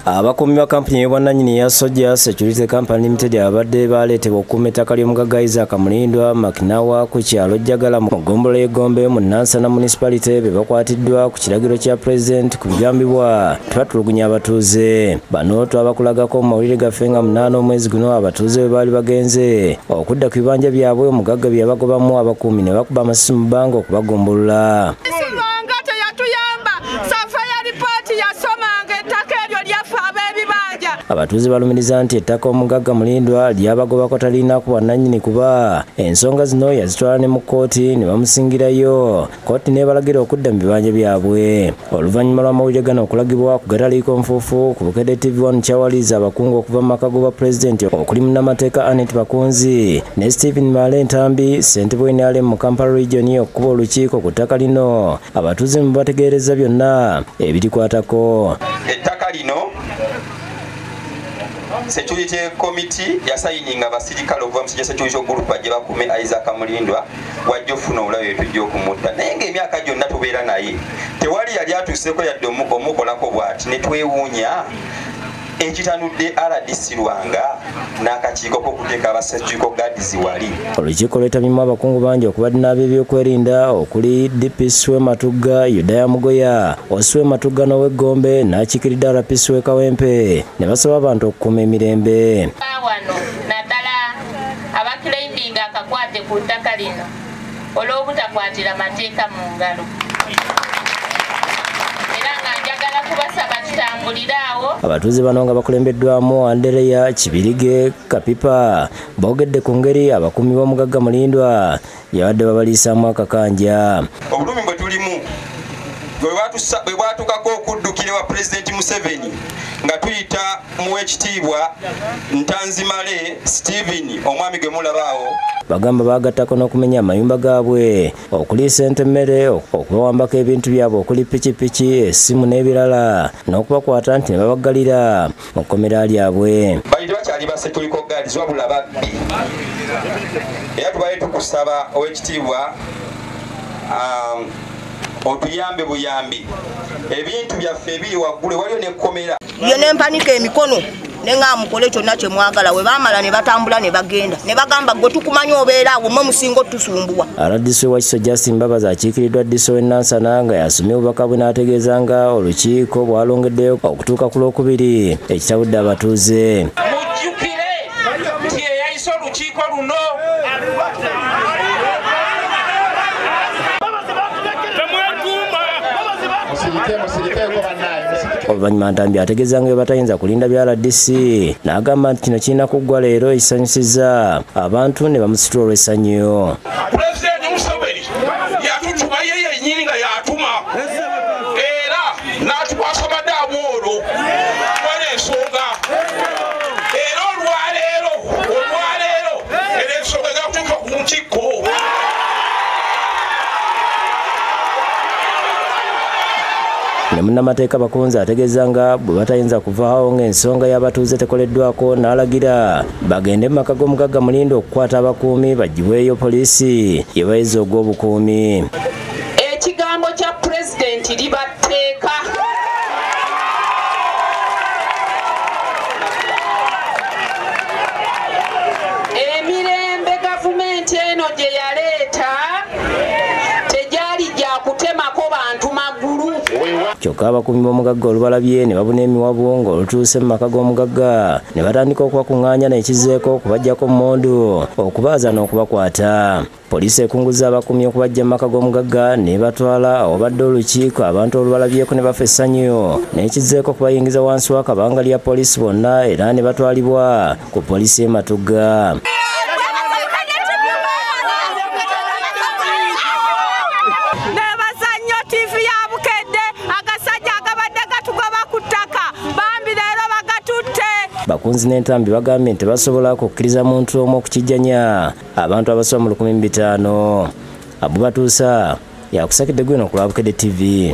Abakuumi ba kampuni y'obwannannyini ya Soja Security Company Limited abadde baleetebwa okukuuma ettaka ly'omugagga Isaac Mulindwa Makinawa ku kyalo Jjagala mu ggombolola y'Egombe mu Nansana Municipality be bakwatiddwa ku kiragiro kya Pulezidenti ku bigambibwa twatulugunya abatuuze. Bano twabakulagako mu mawulire gaffe nga 8 omwezi guno abatuuze bwe baali bagenze okudda ku bibanja byabwe omugagga bye yabagobamu abakuumi ne bakuba amasisi mu bbanga okubagombolola. Abatuuze balumiriza nti ettaka omugagga Mulindwa lyabagobako talina ku bwannannyini kuba ensonga zino yazitwala ne mu kkooti ne bamusingirayo, kkooti n'ebalagira okudda mu bibanja byabwe. Oluvannyuma lw'amawulire gano okulagibwa ku gataliiko nfuufu ku Bukedde TV1 kyawaliza abakungu okuva mu maka g'obwa Pulezidenti okuli munnamateeka Annette Bakunzi ne Stephen Male Ntambi ssentebe NRM mu Kampala Region okukuba olukiiko ku ttaka lino. Abatuuze mu bategeereza byonna ebirikwatako. Ettaka lino Security Committee yasayininga abasirikale okuva mu Security Group gye bakume Isaac Mulindwa wajja ofuna obulabe tujja okumutta. Naye ng'emyaka gyonna tubeera naye tewali yali atuuseeko yadde omukolako bw'ati ne twewuunya ekitanudde RDC Lwanga n'akakiiko k'okuteeka abasecurity guards wali. Olukiiko lwetabimu abakungu bangi okubadde n'ab'ebyokwerinda okuli DP Swe Matugga, Yudaya Mugoya, Oswe Matugga n'ow'Egombe n'akiikiridde RP Swe Kawempe ne basaba abantu okukuuma emirembe. Wano naddala abakirayidinga akakwate ku ttaka lino olw'obutakwatira mateeka mu ngalo. Abatuuze bano nga bakulembeddwamu Andereya Kibirige Kapipa boogedde ku ngeri abakuumi b'omugagga Mulindwa yabadde babaliisaamu akakanja. Obulumi bwe tulimu bwe bwatukako okuddukira wa Pulezidenti Museveni nga tuyita mu ekitiibwa Ntanzimale Stephen omwami gwe mulabaawo. Bagamba bagattako n'okumenya amayumba gaabwe, okuliisa emmere, okubawambako ebintu byabwe okuli pikipiki, essimu n'ebirala, n'okubakwata nti ne babaggalira mu kkomera lyabwe. Balidde bakyali ba security guards wabula babbi. Era tubaye tukusaba ow'ekitiibwa otuyambe buyambi ebintu byaffe ebiri waggulu waliyo n'ekkomera. Ye n'empanika emikono nenga mukole kyonna kye mwagala we baamala ne batambula ne bagenda ne bagamba gwe tukumanya obeera awo mwe musingo tusumbuwa. RDC wa Kiso Justin Mbabazi akiikiridwa DCO e Nansana nga yasomye obubaka bwe n'ategeeza nga olukiiko bwalongeddeyo okutuuka ku Lwokubiri ekitabudde abatuuze. Mujjukire nti eyayise olukiiko luno Oluvannyuma Ntambi ategeeza nga bwe batayinza kulinda bya RDC n'agamba nti kino kirina kuggwa leero ekisanyusizza abantu ne bamusitula olw'essanyu. Pulezidenti Museveni yatutuma ye yennyini nga yatuma era n'atukwasa madaamoolo wali ensonga era olwaleero era ensonga ezakutuuka ku ntikko. Ne munnamateeka Bakunzi ategeeza nga bwe batayinza kuvaawo ng'ensonga y'abatuuze tekoleddwako n'alagira bagende mu maka g'omugagga Mulindwa okukwata abakuumi baggyibweyo poliisi yebayiza ogw'obukuumi. Ekigambo kya Pulezidenti libatteeka. Emirembe gavumenti eno gye yaleeta tegyali gya kutemako bantu magulu. Kyokka abakuumi b'omugagga olubalabye ne babuna emiwabu ng'olutuuse mu maka g'omugagga ne batandika okubakuŋŋaanya n'ekizzeeko okubaggyako mmondu okubaaza n'okubakwata. Poliisi ekunguza abakuumi okubajja mu maka g'omugagga ne batwala awabadde olukiiko abantu olubalabyeko ne bafa essanyu n'ekizzeeko okubayingiza wansi w'akabanga lya poliisi bonna era ne batwalibwa ku poliisi y'e Matugga. Bakunzi n'Entambi bagambye nti basobola kukkiriza muntu omu okukijjanya abantu abasoba mu 1500. Abubatuusa yakusakidde gwino ku lwa Bukedde TV.